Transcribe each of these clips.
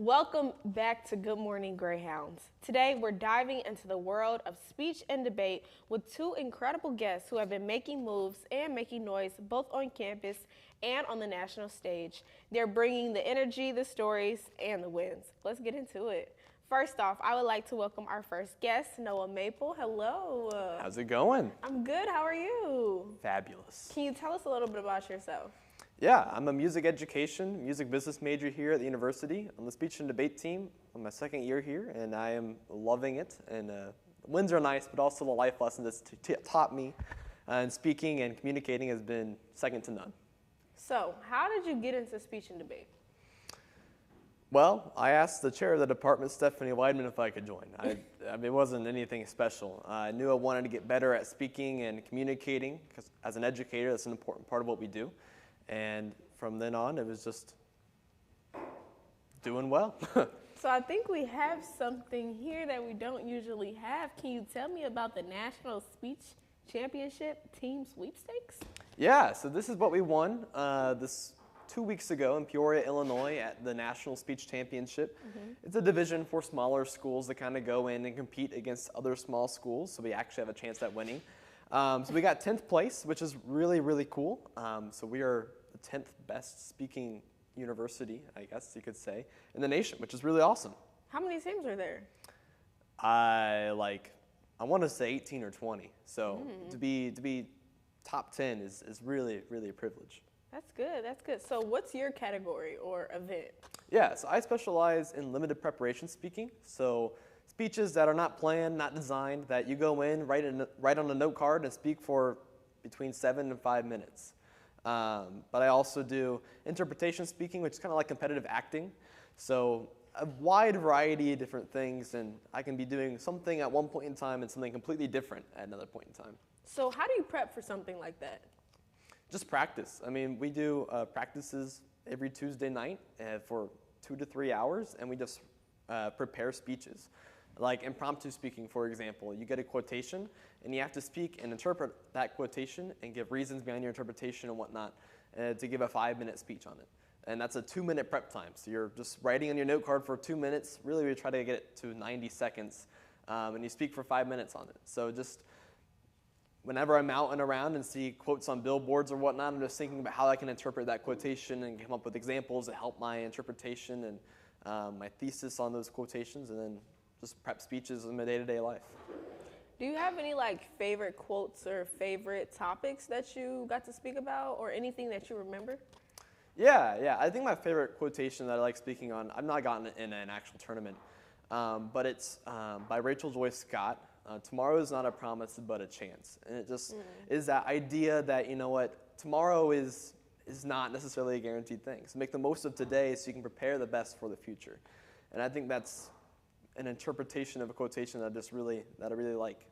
Welcome back to Good Morning Greyhounds. Today we're diving into the world of speech and debate with two incredible guests who have been making moves and making noise both on campus and on the national stage. They're bringing the energy, the stories, and the wins. Let's get into it. First off, I would like to welcome our first guest, Noah Maple. Hello. How's it going? I'm good. How are you? Fabulous. Can you tell us a little bit about yourself? Yeah, I'm a music business major here at the university. On the speech and debate team. I'm my second year here, and I am loving it. And the wins are nice, but also the life lessons it's taught me in speaking and communicating has been second to none. So, how did you get into speech and debate? Well, I asked the chair of the department, Stephanie Weidman, if I could join. I mean, it wasn't anything special. I knew I wanted to get better at speaking and communicating, because as an educator, that's an important part of what we do. And from then on, it was just doing well. So I think we have something here that we don't usually have. Can you tell me about the National Speech Championship Team Sweepstakes? Yeah, so this is what we won this 2 weeks ago in Peoria, Illinois at the National Speech Championship. It's a division for smaller schools that kind of go in and compete against other small schools, so we actually have a chance at winning. So we got 10th place, which is really, really cool. So we are the 10th best speaking university, I guess you could say, in the nation, which is really awesome. How many teams are there? I want to say 18 or 20. So to be top 10 is really, really a privilege. That's good. That's good. So what's your category or event? Yeah, so I specialize in limited preparation speaking. So speeches that are not planned, not designed, that you go in, write on a note card and speak for between 7 and 5 minutes. But I also do interpretation speaking, which is kind of like competitive acting. So a wide variety of different things, and I can be doing something at one point in time and something completely different at another point in time. So how do you prep for something like that? Just practice. I mean, we do practices every Tuesday night for 2 to 3 hours, and we just prepare speeches. Like impromptu speaking, for example, you get a quotation, and you have to speak and interpret that quotation and give reasons behind your interpretation and whatnot to give a 5-minute speech on it. And that's a 2-minute prep time. So you're just writing on your note card for 2 minutes. Really, we try to get it to 90 seconds, and you speak for 5 minutes on it. So just whenever I'm out and around and see quotes on billboards or whatnot, I'm just thinking about how I can interpret that quotation and come up with examples that help my interpretation and my thesis on those quotations, and then just prep speeches in my day-to-day life. Do you have any favorite quotes or favorite topics that you got to speak about, or anything that you remember? Yeah. I think my favorite quotation that I like speaking on, I've not gotten it in an actual tournament, but it's by Rachel Joy Scott. Tomorrow is not a promise, but a chance. And it just is that idea that, you know what, tomorrow is not necessarily a guaranteed thing. So make the most of today so you can prepare the best for the future. And I think that's an interpretation of a quotation that I really like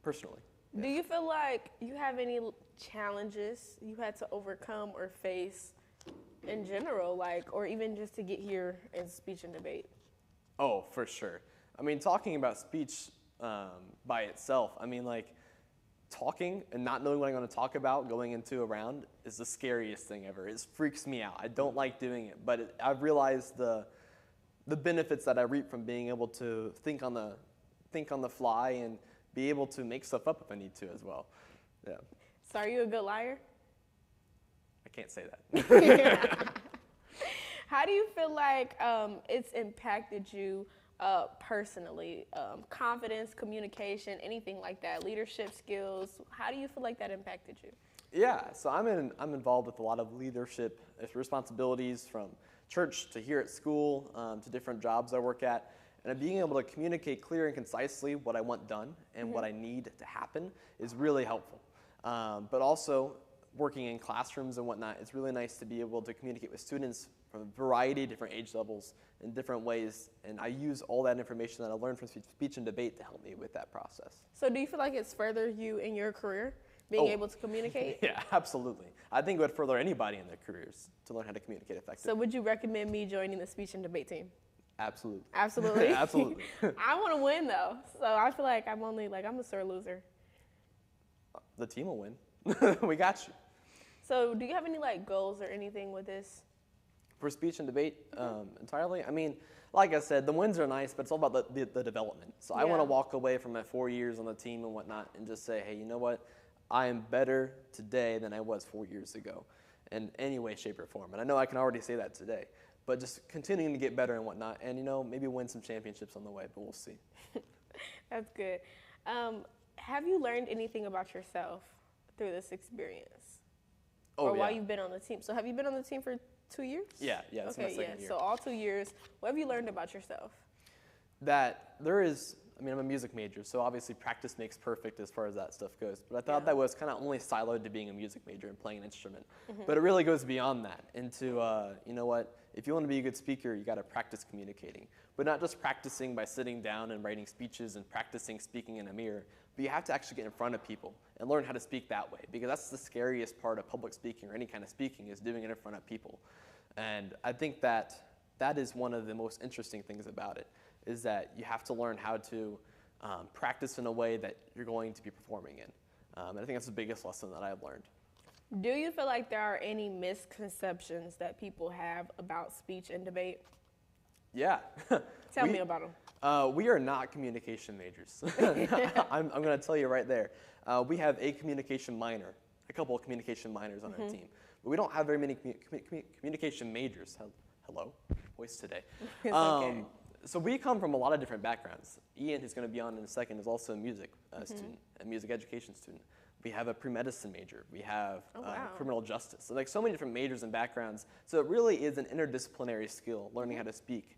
personally. Yeah. Do you feel like you have any challenges you had to overcome or face in general, or even just to get here in speech and debate? Oh, for sure. I mean, talking about speech by itself, I mean, talking and not knowing what I'm going to talk about going into a round is the scariest thing ever. It freaks me out. I don't like doing it, but I've realized the benefits that I reap from being able to think on the fly and be able to make stuff up if I need to as well. Yeah. So are you a good liar? I can't say that. How do you feel like it's impacted you personally? Confidence, communication, anything like that, leadership skills. How do you feel like that impacted you? Yeah, so I'm involved with a lot of leadership responsibilities, from church to here at school to different jobs I work at. And being able to communicate clear and concisely what I want done and what I need to happen is really helpful. But also working in classrooms and whatnot, it's really nice to be able to communicate with students from a variety of different age levels in different ways. And I use all that information that I learned from speech and debate to help me with that process. So do you feel like it's furthered you in your career, being able to communicate? Yeah, absolutely. I think it would further anybody in their careers to learn how to communicate effectively. So would you recommend me joining the speech and debate team? Absolutely. Absolutely? Absolutely. I want to win, though. So I feel like I'm a sore loser. The team will win. We got you. So do you have any goals or anything with this? For speech and debate entirely, I mean, like I said, the wins are nice, but it's all about the development. So I want to walk away from my 4 years on the team and whatnot and just say, hey, you know what? I am better today than I was 4 years ago in any way, shape, or form. And I know I can already say that today, but just continuing to get better and whatnot and, maybe win some championships on the way, but we'll see. That's good. Have you learned anything about yourself through this experience? While you've been on the team? So have you been on the team for 2 years? Yeah, it's my second year. So all 2 years, what have you learned about yourself? That there is, I'm a music major, so obviously practice makes perfect as far as that stuff goes. But I thought that was kind of only siloed to being a music major and playing an instrument. But it really goes beyond that into, if you want to be a good speaker, you got to practice communicating. But not just practicing by sitting down and writing speeches and practicing speaking in a mirror, but you have to actually get in front of people and learn how to speak that way, because that's the scariest part of public speaking or any kind of speaking, is doing it in front of people. And I think that is one of the most interesting things about it, is that you have to learn how to practice in a way that you're going to be performing in. And I think that's the biggest lesson that I've learned. Do you feel like there are any misconceptions that people have about speech and debate? Yeah. Tell me about them. We are not communication majors. I'm going to tell you right there. We have a communication minor, a couple of communication minors on our team. But we don't have very many communication majors. Hello, voice today. It's okay. So we come from a lot of different backgrounds. Ian, who's going to be on in a second, is also a music student, a music education student. We have a pre-medicine major. We have criminal justice. So many different majors and backgrounds. So it really is an interdisciplinary skill, learning how to speak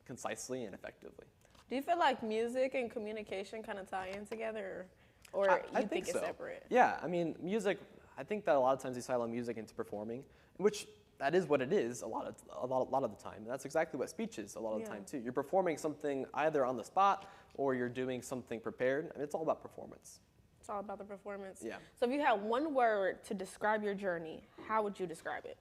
concisely and effectively. Do you feel like music and communication kind of tie in together, or you think it's separate? Yeah, music. I think that a lot of times we silo music into performing, which that is what it is a lot of the time. And that's exactly what speech is a lot of the time too. You're performing something either on the spot or you're doing something prepared. It's all about performance. It's all about the performance. Yeah. So if you had one word to describe your journey, how would you describe it?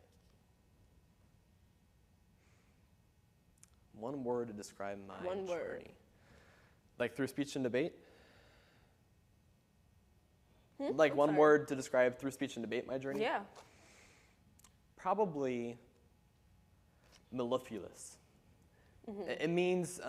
One word to describe my journey. One word. Like through speech and debate? Like one word to describe through speech and debate my journey? Yeah. Probably mellifluous. It means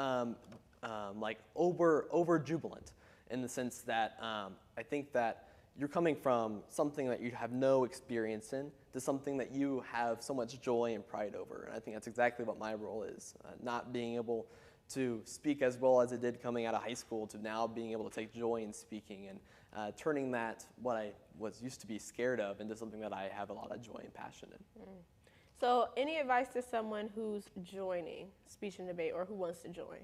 like over jubilant, in the sense that I think that you're coming from something that you have no experience in to something that you have so much joy and pride over. And I think that's exactly what my role is. Not being able to speak as well as I did coming out of high school to now being able to take joy in speaking and turning that, what I was used to be scared of, into something that I have a lot of joy and passion in. So any advice to someone who's joining speech and debate or who wants to join?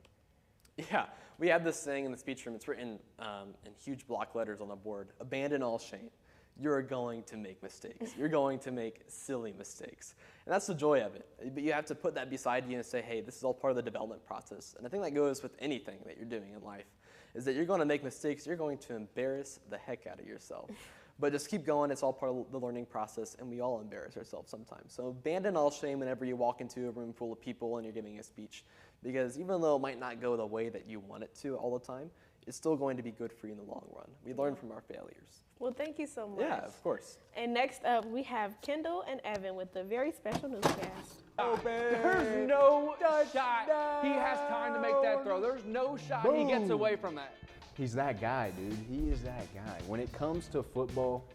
Yeah, we have this thing in the speech room. It's written in huge block letters on the board: abandon all shame. You're going to make mistakes. You're going to make silly mistakes. And that's the joy of it. But you have to put that beside you and say, hey, this is all part of the development process. And I think that goes with anything that you're doing in life, is that you're going to make mistakes. You're going to embarrass the heck out of yourself. But just keep going. It's all part of the learning process, and we all embarrass ourselves sometimes. So abandon all shame whenever you walk into a room full of people and you're giving a speech, because even though it might not go the way that you want it to all the time, it's still going to be good for you in the long run. We learn from our failures. Well, thank you so much. Yeah, of course. And next up, we have Kendall and Evan with a very special newscast. There's no shot he has time to make that throw. There's no shot he gets away from that. He's that guy, dude. He is that guy. When it comes to football,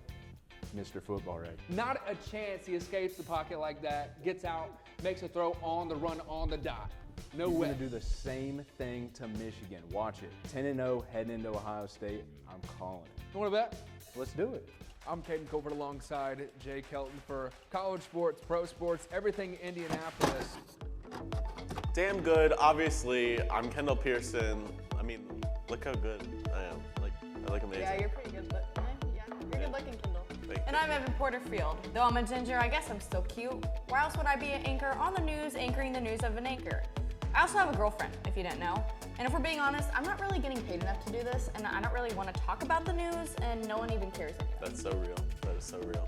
Mr. Football, right? Not a chance he escapes the pocket like that, gets out, makes a throw on the run, on the dot. No way. He's going to do the same thing to Michigan. Watch it. 10-0 heading into Ohio State. I'm calling it. You want to bet? Let's do it. I'm Caden Colbert alongside Jay Kelton for college sports, pro sports, everything Indianapolis. Damn good. Obviously, I'm Kendall Pearson. Look how good I am. I look amazing. Yeah, you're pretty good looking. Yeah, you're good looking, Kendall. Thank And you. I'm Evan Porterfield. Though I'm a ginger, I guess I'm still cute. Where else would I be an anchor on the news, anchoring the news of an anchor? I also have a girlfriend, if you didn't know. And if we're being honest, I'm not really getting paid enough to do this, and I don't really want to talk about the news, and no one even cares anyway. That's so real. That is so real.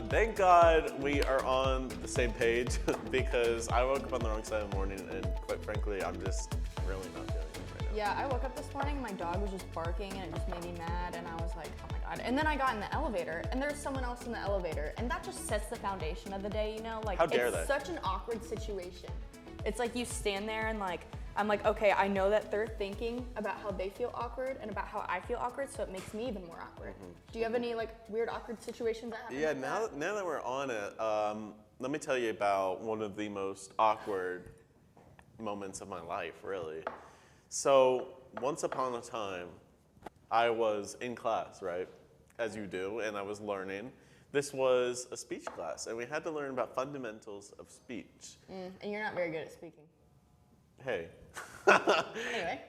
Thank God we are on the same page because I woke up on the wrong side of the morning, and quite frankly, I'm just really not feeling it right now. Yeah, I woke up this morning, my dog was just barking and it just made me mad and I was like, oh my God. And then I got in the elevator and there's someone else in the elevator and that just sets the foundation of the day, you know? Like, How dare it's they? such an awkward situation. It's like you stand there and like, I'm like, okay, I know that they're thinking about how they feel awkward and about how I feel awkward, so it makes me even more awkward. Do you have any like weird awkward situations that happen? Yeah, now that we're on it, let me tell you about one of the most awkward moments of my life, really. So, once upon a time, I was in class, right? As you do, and I was learning. This was a speech class, and we had to learn about fundamentals of speech. And you're not very good at speaking. Hey.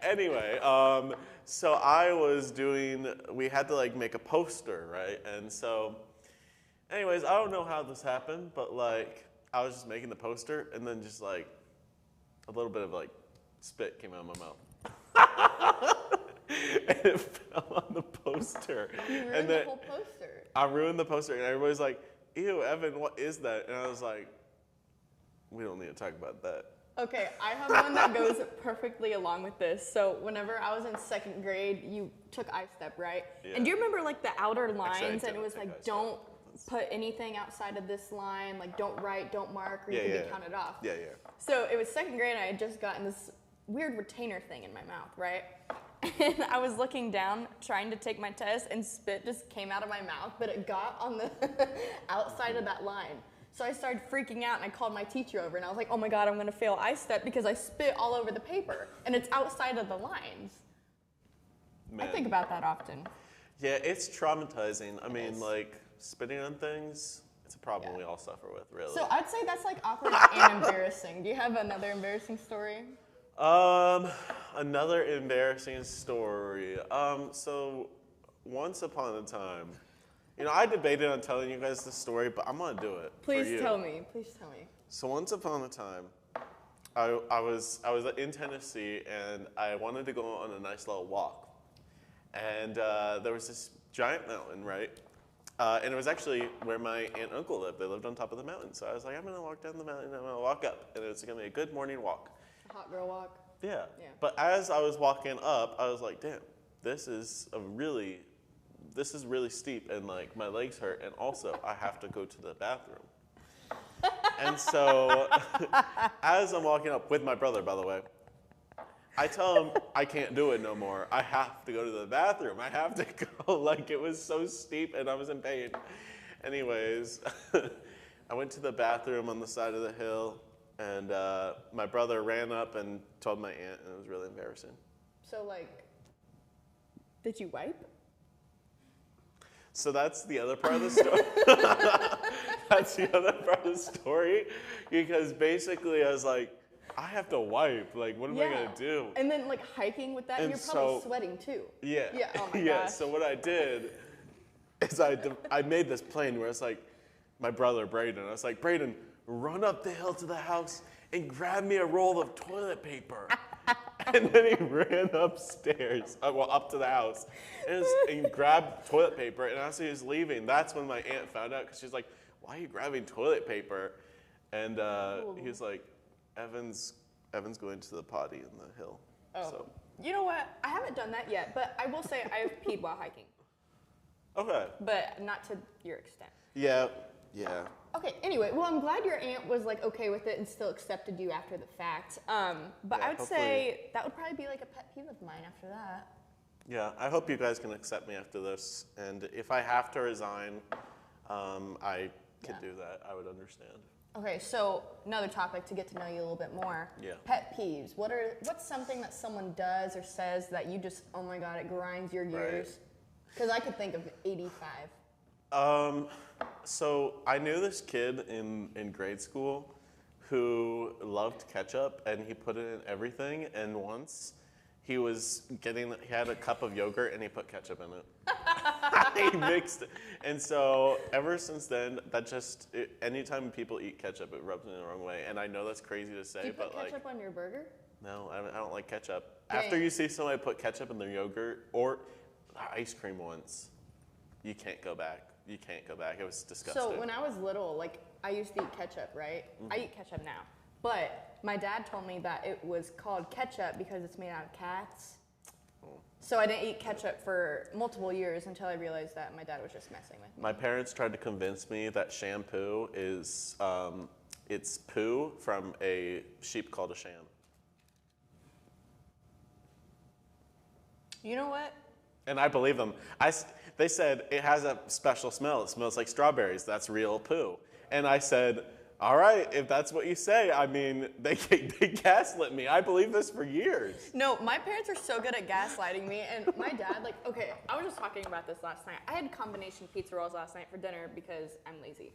Anyway. So I was we had to like make a poster, right? And so, anyways, I don't know how this happened, but like, I was just making the poster, and then just like, a little bit of like, spit came out of my mouth. And it fell on the poster. You ruined the whole poster. I ruined the poster, and everybody's like, ew, Evan, what is that? And I was like, we don't need to talk about that. Okay, I have one that goes perfectly along with this. So whenever I was in 2nd grade, you took I-step, right? Yeah. And do you remember like the outer Actually, I lines and it didn't was take like, I-step. don't put anything outside of this line, like don't write, don't mark, or you can be counted off. Yeah. So it was 2nd grade and I had just gotten this weird retainer thing in my mouth, right? And I was looking down trying to take my test and spit just came out of my mouth, but it got on the outside of that line. So I started freaking out and I called my teacher over and I was like, oh my God, I'm gonna fail I-step because I spit all over the paper and it's outside of the lines. Man. I think about that often. Yeah, it's traumatizing. I mean, is. like, spitting on things, it's a problem we all suffer with, really. So I'd say that's like awkward and embarrassing. Do you have another embarrassing story? Another embarrassing story. So once upon a time, you know, I debated on telling you guys this story, but I'm gonna do it. Please tell me. Please tell me. So once upon a time, I was in Tennessee and I wanted to go on a nice little walk, and there was this giant mountain, right? And it was actually where my aunt and uncle lived. They lived on top of the mountain. So I was like, I'm gonna walk down the mountain. I'm gonna walk up, and it's gonna be a good morning walk. A hot girl walk. Yeah. Yeah. But as I was walking up, I was like, damn, this is really steep, and like my legs hurt, and also I have to go to the bathroom. And so, as I'm walking up with my brother, by the way, I tell him I can't do it no more. I have to go to the bathroom. I have to go. Like, it was so steep and I was in pain. Anyways, I went to the bathroom on the side of the hill, and my brother ran up and told my aunt, and it was really embarrassing. So like, did you wipe? So that's the other part of the story. That's the other part of the story, because basically I was like, I have to wipe. Like, what am I gonna do? And then like hiking with that, And you're probably so- sweating too. Yeah. Yeah. Oh my Yeah. gosh. So what I did is I made this plan where it's like my brother Braden. I was like, Braden, run up the hill to the house and grab me a roll of toilet paper. And then he ran upstairs, up to the house, and grabbed toilet paper. And as he was leaving, that's when my aunt found out, because she's like, "Why are you grabbing toilet paper?" And he was like, "Evan's going to the potty in the hill." Oh. So. You know what? I haven't done that yet, but I will say I've peed while hiking, Okay. but not to your extent. Yeah. Okay, anyway, well, I'm glad your aunt was like okay with it and still accepted you after the fact. But Yeah, I would say that would probably be like a pet peeve of mine after that. Yeah, I hope you guys can accept me after this. And if I have to resign, I could do that. I would understand. Okay, so another topic to get to know you a little bit more. Yeah. Pet peeves. What's something that someone does or says that you just, oh my God, it grinds your gears? Because I could think of 85. So I knew this kid in grade school who loved ketchup, and he put it in everything. And once he had a cup of yogurt and he put ketchup in it. He mixed it. And so ever since then, anytime people eat ketchup, it rubs me the wrong way. And I know that's crazy to say, Do you put but ketchup on your burger? no, I don't like ketchup. Dang. After you see somebody put ketchup in their yogurt or ice cream once, you can't go back. It was disgusting. So when I was little, like I used to eat ketchup, right? I eat ketchup now. But my dad told me that it was called ketchup because it's made out of cats. So I didn't eat ketchup for multiple years until I realized that my dad was just messing with me. My parents tried to convince me that shampoo is, it's poo from a sheep called a sham. You know what? And I believe them. They said it has a special smell. It smells like strawberries. That's real poo. And I said, all right, if that's what you say. I mean, they gaslit me. I believe this for years. No, my parents are so good at gaslighting me, and my dad, like, okay, I was just talking about this last night. I had combination pizza rolls last night for dinner because I'm lazy.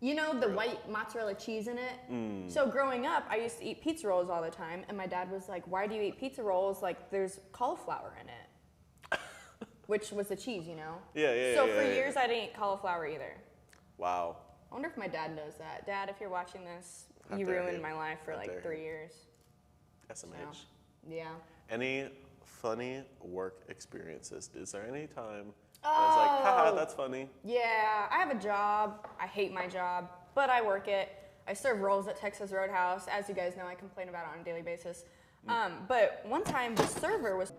You know the white mozzarella cheese in it? So growing up, I used to eat pizza rolls all the time, and my dad was like, why do you eat pizza rolls? Like, there's cauliflower in it. Which was the cheese, you know? Yeah. So for years, I didn't eat cauliflower either. Wow. I wonder if my dad knows that. Dad, if you're watching this, How you dare ruined he. my life for How dare like he. 3 years. SMH. So, yeah. Any funny work experiences? Is there any time I was like, haha, that's funny? Yeah, I have a job. I hate my job, but I work it. I serve rolls at Texas Roadhouse. As you guys know, I complain about it on a daily basis. But one time the server was...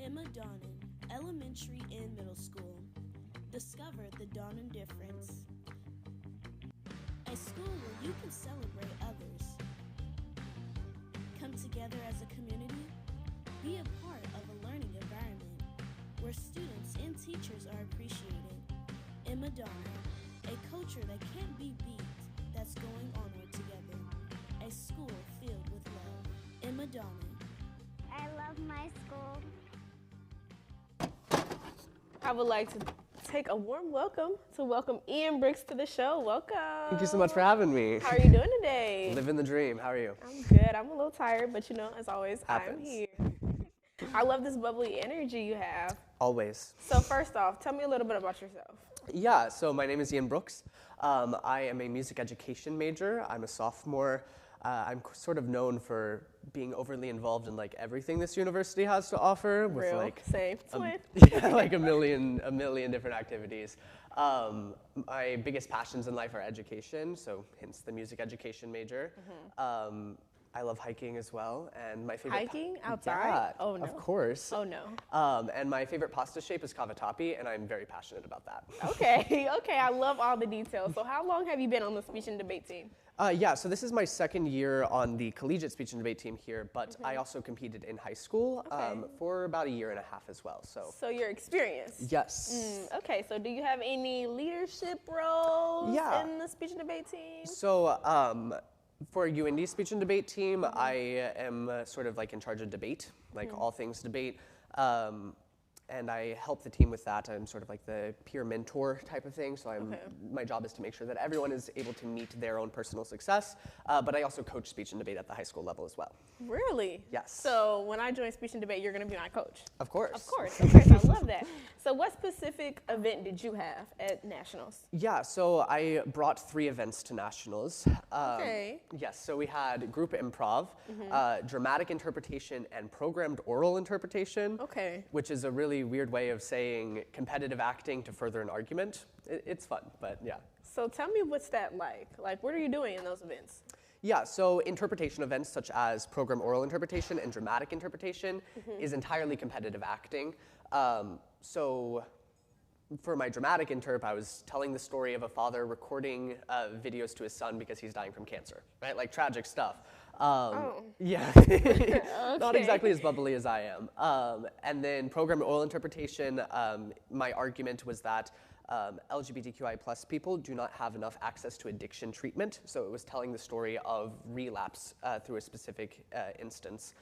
Emma Donnan, elementary and middle school. Discover the Donnan difference. A school where you can celebrate others. Come together as a community. Be a part of a learning environment where students and teachers are appreciated. Emma Donnan, a culture that can't be beat, that's going onward together. A school filled with love. Emma Donnan. I love my school. I would like to take a warm welcome Ian Brooks to the show. Welcome. Thank you so much for having me. How are you doing today? Living the dream. How are you? I'm good. I'm a little tired, but you know, as always, I'm Happens. here. I love this bubbly energy you have. Always. So first off, tell me a little bit about yourself. Yeah, so my name is Ian Brooks. I am a music education major. I'm a sophomore. I'm sort of known for being overly involved in like everything this university has to offer with Real. like Same. Twin. yeah, like a million different activities. My biggest passions in life are education, so hence the music education major. I love hiking as well, and my favorite Hiking outside? Yeah, Oh, no. of course. Oh no. And my favorite pasta shape is cavatappi, and I'm very passionate about that. Okay. I love all the details. So how long have you been on the speech and debate team? Yeah, so this is my second year on the collegiate speech and debate team here, but I also competed in high school for about 1.5 years as well. So you're experienced. yes. Okay, so do you have any leadership roles Yeah. in the speech and debate team? So for Uindy speech and debate team, I am sort of like in charge of debate, like all things debate. And I help the team with that. I'm sort of like the peer mentor type of thing. So my job is to make sure that everyone is able to meet their own personal success. But I also coach speech and debate at the high school level as well. Really? Yes. So when I join speech and debate, you're going to be my coach? Of course. Of course. Okay, I love that. So what specific event did you have at Nationals? Yeah, so I brought 3 events to Nationals. Okay. Yes, so we had group improv, dramatic interpretation, and programmed oral interpretation. Okay. Which is a really weird way of saying competitive acting to further an argument. It's fun, but yeah. So tell me what's that like? Like, what are you doing in those events? Yeah, so interpretation events such as program oral interpretation and dramatic interpretation is entirely competitive acting. So for my dramatic interp, I was telling the story of a father recording videos to his son because he's dying from cancer, right? Like tragic stuff. Yeah, not exactly as bubbly as I am. And then program oral interpretation, my argument was that LGBTQI plus people do not have enough access to addiction treatment. So it was telling the story of relapse through a specific instance.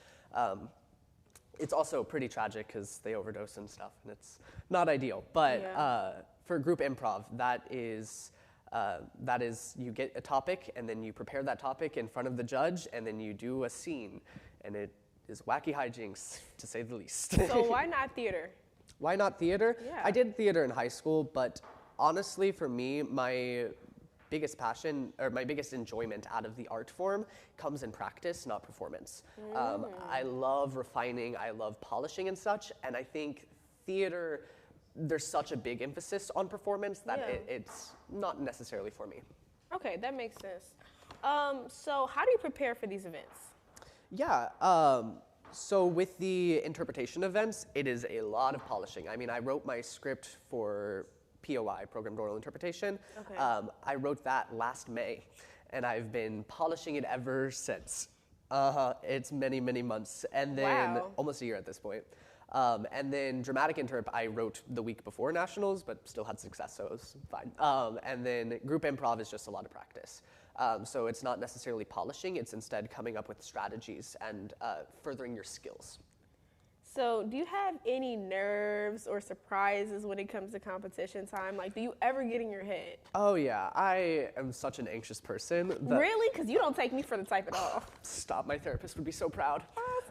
It's also pretty tragic because they overdose and stuff, and it's not ideal. But for group improv, that is you get a topic, and then you prepare that topic in front of the judge, and then you do a scene. and it is wacky hijinks, to say the least. So why not theater? Why not theater? Yeah. I did theater in high school, but honestly, for me, my biggest passion or my biggest enjoyment out of the art form comes in practice, not performance. I love refining, I love polishing and such, and I think theater, there's such a big emphasis on performance that it's not necessarily for me. Okay, that makes sense. So how do you prepare for these events? Yeah, so with the interpretation events, it is a lot of polishing. I mean, I wrote my script for POI, Programmed Oral Interpretation. Okay. I wrote that last May, and I've been polishing it ever since. It's many, many months, and then Wow. almost a year at this point. And then dramatic interp, I wrote the week before nationals, but still had success, so it was fine. And then group improv is just a lot of practice. So it's not necessarily polishing, it's instead coming up with strategies and furthering your skills. So do you have any nerves or surprises when it comes to competition time? Like, do you ever get in your head? Oh yeah, I am such an anxious person. That Really? Because you don't take me for the type at all. Stop, my therapist would be so proud.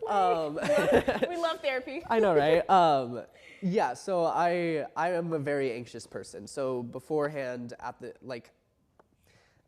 We love therapy. I know, right? Yeah, so I am a very anxious person. So beforehand,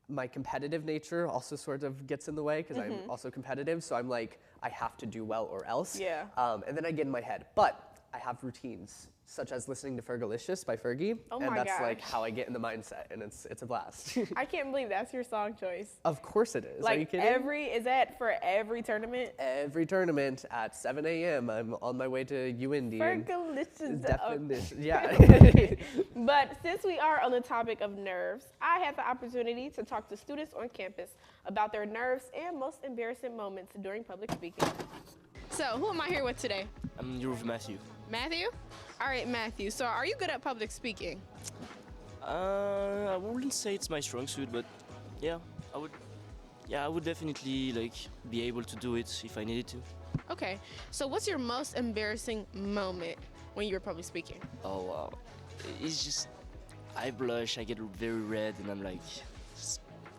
my competitive nature also sort of gets in the way because I'm also competitive. So I'm like, I have to do well or else. Yeah. And then I get in my head. But I have routines, such as listening to Fergalicious by Fergie. Oh and my that's like gosh. how I get in the mindset, and it's a blast. I can't believe that's your song choice. Of course it is. Are you Like kidding? is that for every tournament? Every tournament at 7 a.m. I'm on my way to Uindy. and Fergalicious. Definition, yeah. But since we are on the topic of nerves, I had the opportunity to talk to students on campus about their nerves and most embarrassing moments during public speaking. So, who am I here with today? I'm here with Matthew. Matthew? All right, Matthew. So, are you good at public speaking? I wouldn't say it's my strong suit, but yeah, I would definitely be able to do it if I needed to. Okay. So, what's your most embarrassing moment when you were public speaking? Oh wow, it's just I blush, I get very red, and I'm like,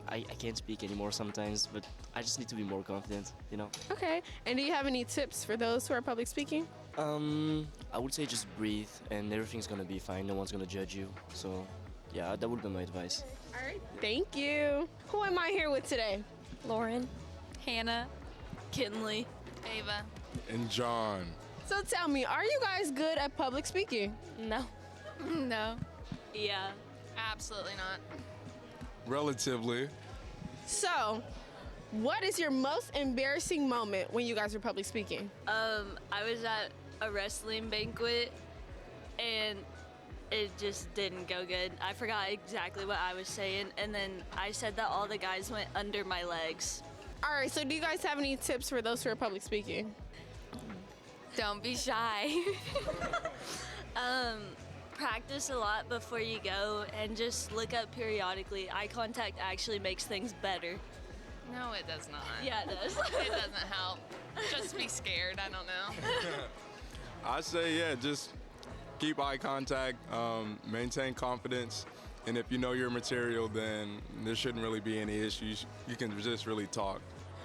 I can't speak anymore sometimes, but I just need to be more confident, you know. Okay. And do you have any tips for those who are public speaking? I would say just breathe, and everything's gonna be fine. No one's gonna judge you. So, yeah, that would be my advice. All right. Thank you. Who am I here with today? Lauren, Hannah, Kinley, Ava. And John. So tell me, are you guys good at public speaking? No. No. Yeah. Absolutely not. Relatively. So, what is your most embarrassing moment when you guys were public speaking? I was at a wrestling banquet and it just didn't go good. I forgot exactly what I was saying, and then I said that all the guys went under my legs. All right, so do you guys have any tips for those who are public speaking? Don't be shy. Practice a lot before you go and just look up periodically. Eye contact actually makes things better. No, it does not. Yeah, it does. It doesn't help. Just be scared. I don't know. I say, yeah, just keep eye contact, maintain confidence, and if you know your material, then there shouldn't really be any issues. You can just really talk.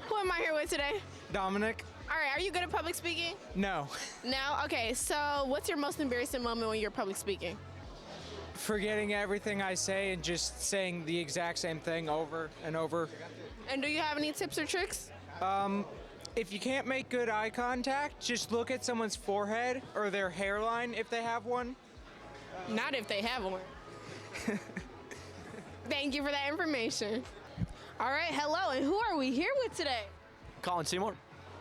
Who am I here with today? Dominic? All right, are you good at public speaking? No. No? Okay, so what's your most embarrassing moment when you're public speaking? Forgetting everything I say and just saying the exact same thing over and over. And do you have any tips or tricks? If you can't make good eye contact, just look at someone's forehead or their hairline if they have one. Not if they have one. Thank you for that information. All right, hello, and who are we here with today? Colin Seymour.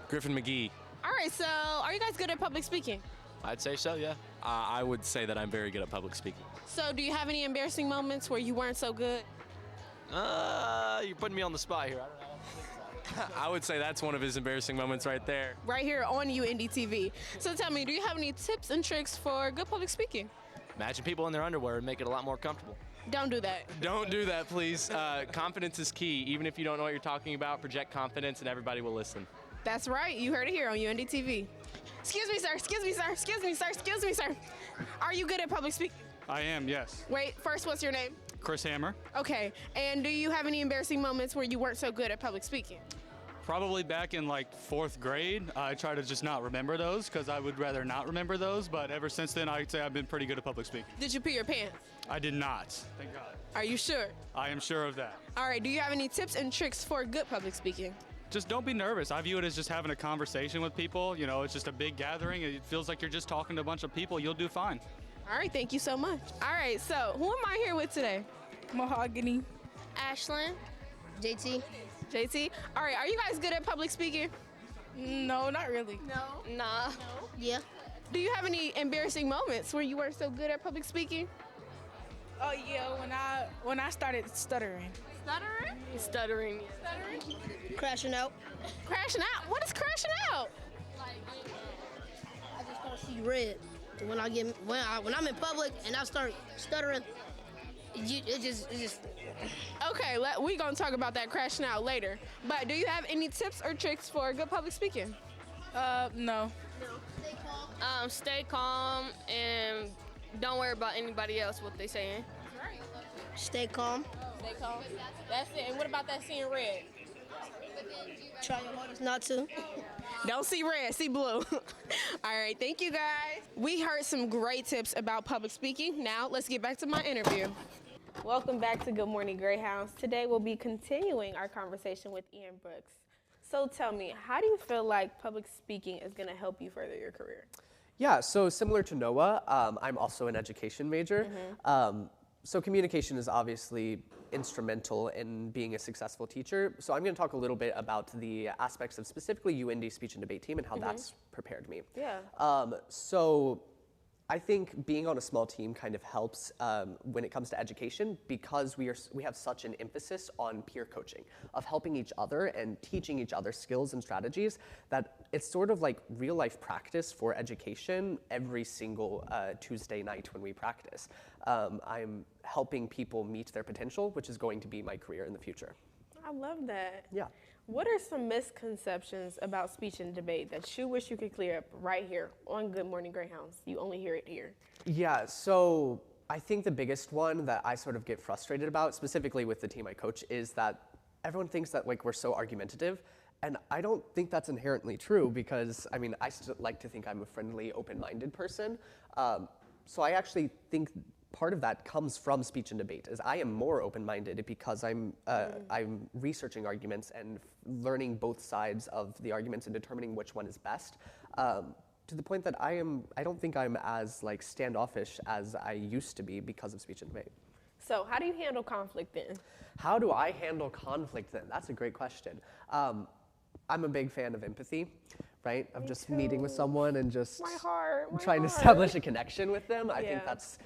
Griffin McGee. All right, so are you guys good at public speaking? I'd say so, yeah. I would say that I'm very good at public speaking. So do you have any embarrassing moments where you weren't so good? You're putting me on the spot here. I don't know. I would say that's one of his embarrassing moments right there. Right here on Uindy TV. So tell me, do you have any tips and tricks for good public speaking? Imagine people in their underwear and make it a lot more comfortable. Don't do that. Don't do that, please. Confidence is key. Even if you don't know what you're talking about, project confidence and everybody will listen. That's right. You heard it here on Uindy TV. Excuse me, sir. Excuse me, sir. Excuse me, sir. Excuse me, sir. Are you good at public speaking? I am, yes. Wait, first, what's your name? Chris Hammer. Okay. And do you have any embarrassing moments where you weren't so good at public speaking? Probably back in like 4th grade. I try to just not remember those because I would rather not remember those. But ever since then, I'd say I've been pretty good at public speaking. Did you pee your pants? I did not. Thank God. Are you sure? I am sure of that. All right, do you have any tips and tricks for good public speaking? Just don't be nervous. I view it as just having a conversation with people. You know, it's just a big gathering. It feels like you're just talking to a bunch of people. You'll do fine. All right, thank you so much. All right, so who am I here with today? Mahogany. Ashlyn. JT. JT. All right, are you guys good at public speaking? No, not really. No. Nah. No. Yeah. Do you have any embarrassing moments where you weren't so good at public speaking? Oh yeah, when I started stuttering. Stuttering? Stuttering. Stuttering? Crashing out. Crashing out? What is crashing out? I just start to see red. And when I'm in public and I start stuttering, it just. Okay, we gonna talk about that crashing out later. But do you have any tips or tricks for good public speaking? No. Stay calm and don't worry about anybody else what they saying. Stay calm. Stay calm. That's it. And what about that seeing red? Try your hardest not to. Don't see red, see blue. All right, thank you guys. We heard some great tips about public speaking. Now let's get back to my interview. Welcome back to Good Morning Greyhounds. Today we'll be continuing our conversation with Ian Brooks. So tell me, how do you feel like public speaking is going to help you further your career? Yeah, so similar to Noah, I'm also an education major. So communication is obviously instrumental in being a successful teacher. So I'm going to talk a little bit about the aspects of specifically Uindy speech and debate team and how that's prepared me. Yeah. So I think being on a small team kind of helps when it comes to education because we have such an emphasis on peer coaching, of helping each other and teaching each other skills and strategies that it's sort of like real life practice for education every single Tuesday night when we practice. I'm helping people meet their potential, which is going to be my career in the future. I love that. Yeah. What are some misconceptions about speech and debate that you wish you could clear up right here on Good Morning Greyhounds? You only hear it here. Yeah, so I think the biggest one that I sort of get frustrated about, specifically with the team I coach, is that everyone thinks that like we're so argumentative. And I don't think that's inherently true because, I mean, I still like to think I'm a friendly, open-minded person. So I actually think part of that comes from speech and debate, is I am more open-minded because I'm researching arguments and learning both sides of the arguments and determining which one is best. To the point that I don't think I'm as like standoffish as I used to be because of speech and debate. So how do you handle conflict then? How do I handle conflict then? That's a great question. I'm a big fan of empathy, right? Of just meeting with someone and just trying to establish a connection with them. I think that's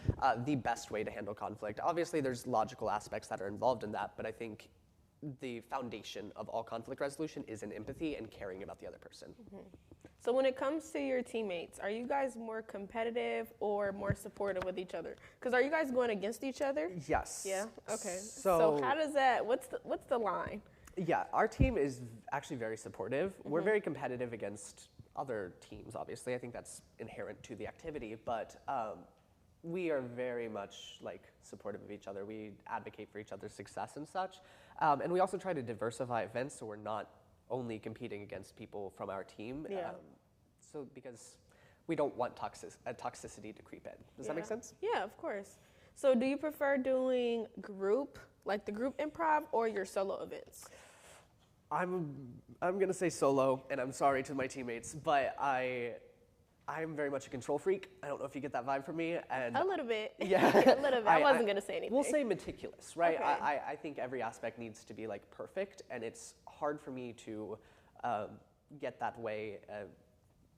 the best way to handle conflict. Obviously, there's logical aspects that are involved in that, but I think the foundation of all conflict resolution is in empathy and caring about the other person. So when it comes to your teammates, are you guys more competitive or more supportive with each other? Because are you guys going against each other? Yes. Yeah. Okay. So how does that? What's the line? Yeah, our team is actually very supportive. We're very competitive against other teams, obviously. I think that's inherent to the activity, but we are very much like supportive of each other. We advocate for each other's success and such. And we also try to diversify events so we're not only competing against people from our team. So because we don't want toxicity to creep in. Does that make sense? Yeah, of course. So do you prefer doing group, like the group improv, or your solo events? I'm gonna say solo, and I'm sorry to my teammates, but I'm very much a control freak. I don't know if you get that vibe from me. And a little bit. Yeah. A little bit. I wasn't gonna say anything. We'll say meticulous, right? Okay. I think every aspect needs to be like perfect, and it's hard for me to get that way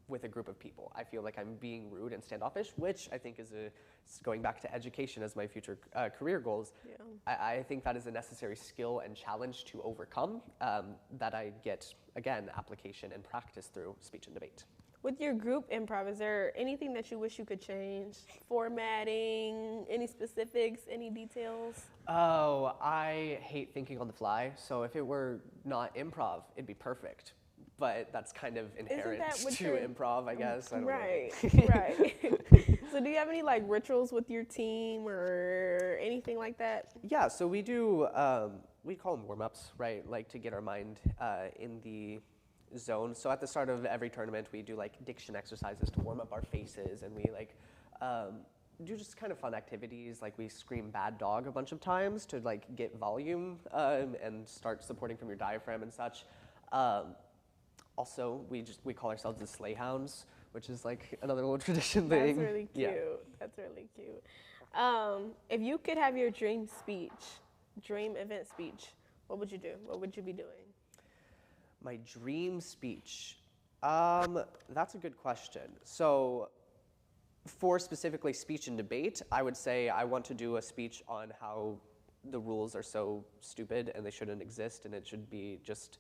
with a group of people. I feel like I'm being rude and standoffish, which I think is going back to education as my future career goals. Yeah. I think that is a necessary skill and challenge to overcome that I get, again, application and practice through speech and debate. With your group improv, is there anything that you wish you could change? Formatting, any specifics, any details? Oh, I hate thinking on the fly. So if it were not improv, it'd be perfect. but that's kind of inherent that what to you're- improv, I guess. I don't Right, know. right. So do you have any like rituals with your team or anything like that? Yeah, so we do, we call them warm-ups, right? Like to get our mind in the zone. So at the start of every tournament, we do like diction exercises to warm up our faces, and we like do just kind of fun activities. Like we scream "bad dog" a bunch of times to like get volume and start supporting from your diaphragm and such. Also, we call ourselves the Greyhounds, which is like another little tradition thing. That's really cute. Yeah. That's really cute. If you could have your dream event speech, what would you do? What would you be doing? My dream speech. That's a good question. So, for specifically speech and debate, I would say I want to do a speech on how the rules are so stupid and they shouldn't exist, and it should be just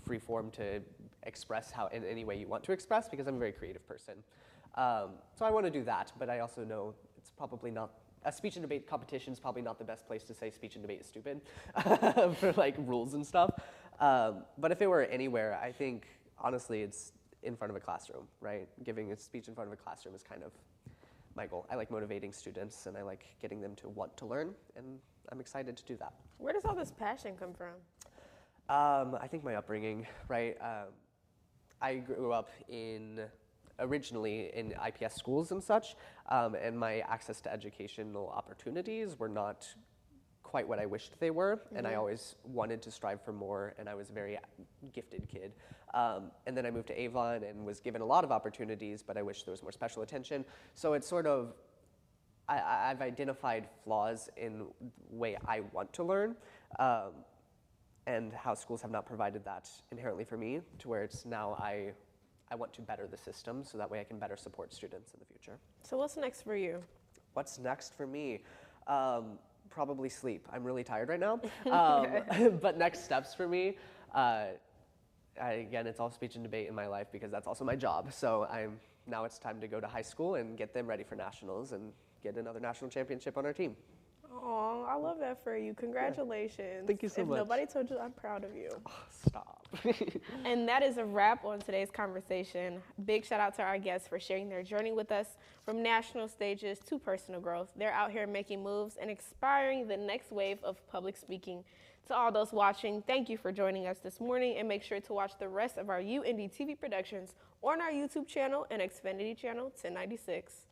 free form to express how in any way you want to express, because I'm a very creative person. So I want to do that, but I also know it's probably not, a speech and debate competition is probably not the best place to say speech and debate is stupid for like rules and stuff. But if it were anywhere, I think honestly it's in front of a classroom, right? Giving a speech in front of a classroom is kind of my goal. I like motivating students and I like getting them to want to learn, and I'm excited to do that. Where does all this passion come from? I think my upbringing, right? I grew up originally in IPS schools and such, and my access to educational opportunities were not quite what I wished they were, and I always wanted to strive for more, and I was a very gifted kid. And then I moved to Avon and was given a lot of opportunities, but I wish there was more special attention. So it's sort of, I've identified flaws in the way I want to learn, and how schools have not provided that inherently for me, to where it's now I want to better the system so that way I can better support students in the future. So what's next for you? What's next for me? Probably sleep. I'm really tired right now. But next steps for me, again, it's all speech and debate in my life because that's also my job. So now it's time to go to high school and get them ready for nationals and get another national championship on our team. Oh, I love that for you. Congratulations. Thank you so much. If nobody told you, I'm proud of you. Oh, stop. And that is a wrap on today's conversation. Big shout out to our guests for sharing their journey with us from national stages to personal growth. They're out here making moves and inspiring the next wave of public speaking. To all those watching, thank you for joining us this morning, and make sure to watch the rest of our Uindy TV productions on our YouTube channel and Xfinity channel 1096.